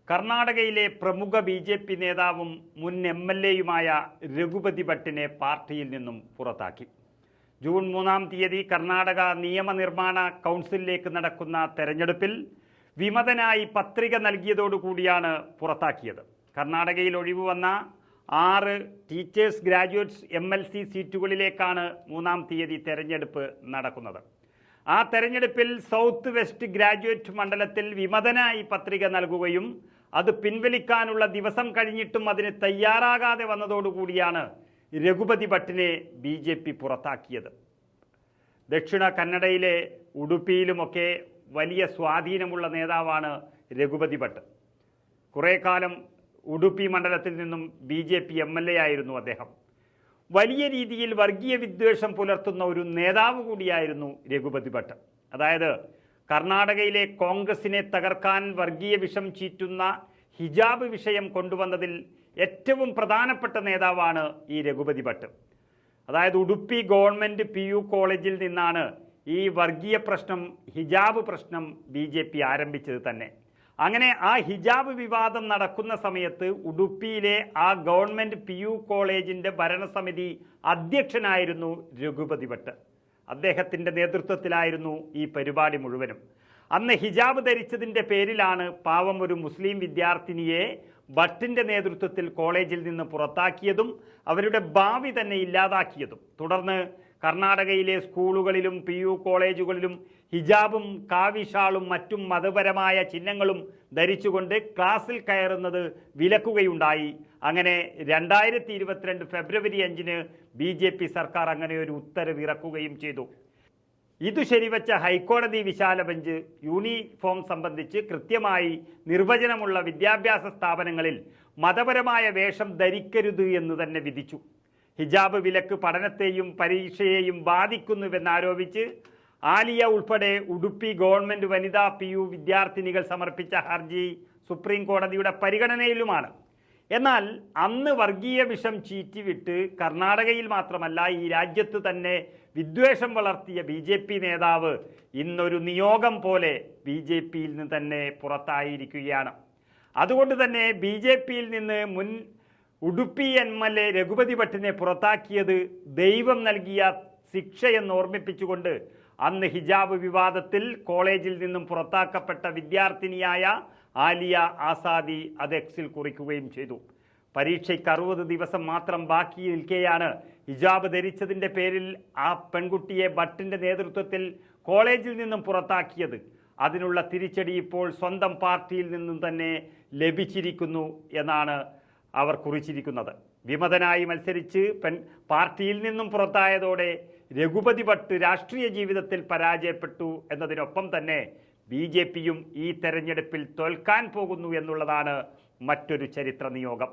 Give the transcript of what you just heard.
കർണാടകയിലെ പ്രമുഖ ബി.ജെ.പി. നേതാവും മുൻ എം.എൽ.എയുമായ രഘുപതി ഭട്ടിനെ പാർട്ടിയിൽ നിന്നും പുറത്താക്കി. ജൂൺ 3-ാം തീയതി കർണാടക നിയമനിർമ്മാണ കൗൺസിലിലേക്ക് നടക്കുന്ന തെരഞ്ഞെടുപ്പിൽ വിമതനായി പത്രിക നൽകിയതോടുകൂടിയാണ് പുറത്താക്കിയത്. കർണാടകയിൽ ഒഴിവ് വന്ന 6 ടീച്ചേഴ്സ് ഗ്രാജുവേറ്റ്സ് MLC സീറ്റുകളിലേക്കാണ് 3-ാം തീയതി തെരഞ്ഞെടുപ്പ് നടക്കുന്നത്. ആ തെരഞ്ഞെടുപ്പിൽ സൗത്ത് വെസ്റ്റ് ഗ്രാജുവേറ്റ് മണ്ഡലത്തിൽ വിമതനായി പത്രിക നൽകുകയും അത് പിൻവലിക്കാനുള്ള ദിവസം കഴിഞ്ഞിട്ടും അതിന് തയ്യാറാകാതെ വന്നതോടുകൂടിയാണ് രഘുപതി ഭട്ടിനെ BJP പുറത്താക്കിയത്. ദക്ഷിണ കന്നഡയിലെ ഉടുപ്പിയിലുമൊക്കെ വലിയ സ്വാധീനമുള്ള നേതാവാണ് രഘുപതി ഭട്ട്. കുറേ കാലം ഉടുപ്പി മണ്ഡലത്തിൽ നിന്നും BJP MLA ആയിരുന്നു അദ്ദേഹം. വലിയ രീതിയിൽ വർഗീയ വിദ്വേഷം പുലർത്തുന്ന ഒരു നേതാവ് കൂടിയായിരുന്നു രഘുപതി ഭട്ട്. അതായത് കർണാടകയിലെ കോൺഗ്രസിനെ തകർക്കാൻ വർഗീയ വിഷം ചീറ്റുന്ന ഹിജാബ് വിഷയം കൊണ്ടുവന്നതിൽ ഏറ്റവും പ്രധാനപ്പെട്ട നേതാവാണ് ഈ രഘുപതി ഭട്ട്. അതായത് ഉടുപ്പി ഗവൺമെൻറ് PU കോളേജിൽ നിന്നാണ് ഈ വർഗീയ പ്രശ്നം, ഹിജാബ് പ്രശ്നം BJP ആരംഭിച്ചത് തന്നെ. അങ്ങനെ ആ ഹിജാബ് വിവാദം നടക്കുന്ന സമയത്ത് ഉടുപ്പിയിലെ ആ ഗവൺമെൻറ് PU കോളേജിൻ്റെ ഭരണസമിതി അധ്യക്ഷനായിരുന്നു രഘുപതി ഭട്ട്. അദ്ദേഹത്തിൻ്റെ നേതൃത്വത്തിലായിരുന്നു ഈ പരിപാടി മുഴുവനും. അന്ന് ഹിജാബ് ധരിച്ചതിൻ്റെ പേരിലാണ് പാവം ഒരു മുസ്ലിം വിദ്യാർത്ഥിനിയെ ഭട്ടിൻ്റെ നേതൃത്വത്തിൽ കോളേജിൽ നിന്ന് പുറത്താക്കിയതും അവരുടെ ഭാവി തന്നെ ഇല്ലാതാക്കിയതും. തുടർന്ന് കർണാടകയിലെ സ്കൂളുകളിലും PU കോളേജുകളിലും ഹിജാബും കാവിഷാളും മറ്റും മതപരമായ ചിഹ്നങ്ങളും ധരിച്ചുകൊണ്ട് ക്ലാസ്സിൽ കയറുന്നത് വിലക്കുകയുണ്ടായി. അങ്ങനെ 2022 ഫെബ്രുവരി 5-ന് BJP സർക്കാർ അങ്ങനെ ഒരു ഉത്തരവ് ഇറക്കുകയും ചെയ്തു. ഇതു ശരിവച്ച ഹൈക്കോടതി വിശാല ബെഞ്ച് യൂണിഫോം സംബന്ധിച്ച് കൃത്യമായി നിർവചനമുള്ള വിദ്യാഭ്യാസ സ്ഥാപനങ്ങളിൽ മതപരമായ വേഷം ധരിക്കരുത് എന്ന് തന്നെ വിധിച്ചു. ഹിജാബ് വിലക്ക് പഠനത്തെയും പരീക്ഷയെയും ബാധിക്കുന്നുവെന്നാരോപിച്ച് ആലിയ ഉൾപ്പെടെ ഉടുപ്പി ഗവൺമെൻറ് വനിതാ PU വിദ്യാർത്ഥിനികൾ സമർപ്പിച്ച ഹർജി സുപ്രീം കോടതിയുടെ പരിഗണനയിലുമാണ്. എന്നാൽ അന്ന് വർഗീയ വിഷം ചീറ്റിവിട്ട് കർണാടകയിൽ മാത്രമല്ല ഈ രാജ്യത്ത് തന്നെ വിദ്വേഷം വളർത്തിയ BJP നേതാവ് ഇന്നൊരു നിയോഗം പോലെ BJPയിൽ നിന്ന് തന്നെ പുറത്തായിരിക്കുകയാണ്. അതുകൊണ്ട് തന്നെ BJPയിൽ നിന്ന് മുൻ ഉടുപ്പി MLA രഘുപതി ഭട്ടിനെ പുറത്താക്കിയത് ദൈവം നൽകിയ ശിക്ഷയെന്ന് ഓർമ്മിപ്പിച്ചുകൊണ്ട് അന്ന് ഹിജാബ് വിവാദത്തിൽ കോളേജിൽ നിന്നും പുറത്താക്കപ്പെട്ട വിദ്യാർത്ഥിനിയായ ആലിയ ആസാദി അത് എക്സിൽ കുറിക്കുകയും ചെയ്തു. പരീക്ഷയ്ക്ക് 60 ദിവസം മാത്രം ബാക്കി നിൽക്കെയാണ് ഹിജാബ് ധരിച്ചതിൻ്റെ പേരിൽ ആ പെൺകുട്ടിയെ ഭട്ടിൻ്റെ നേതൃത്വത്തിൽ കോളേജിൽ നിന്നും പുറത്താക്കിയത്. അതിനുള്ള തിരിച്ചടി ഇപ്പോൾ സ്വന്തം പാർട്ടിയിൽ നിന്നും തന്നെ ലഭിച്ചിരിക്കുന്നു എന്നാണ് അവർ കുറിച്ചിരിക്കുന്നത്. വിമതനായി മത്സരിച്ച് പാർട്ടിയിൽ നിന്നും പുറത്തായതോടെ രഘുപതി ഭട്ട് രാഷ്ട്രീയ ജീവിതത്തിൽ പരാജയപ്പെട്ടു എന്നതിനൊപ്പം തന്നെ BJPയും ഈ തെരഞ്ഞെടുപ്പിൽ തോൽക്കാൻ പോകുന്നു എന്നുള്ളതാണ് മറ്റൊരു ചരിത്ര നിയോഗം.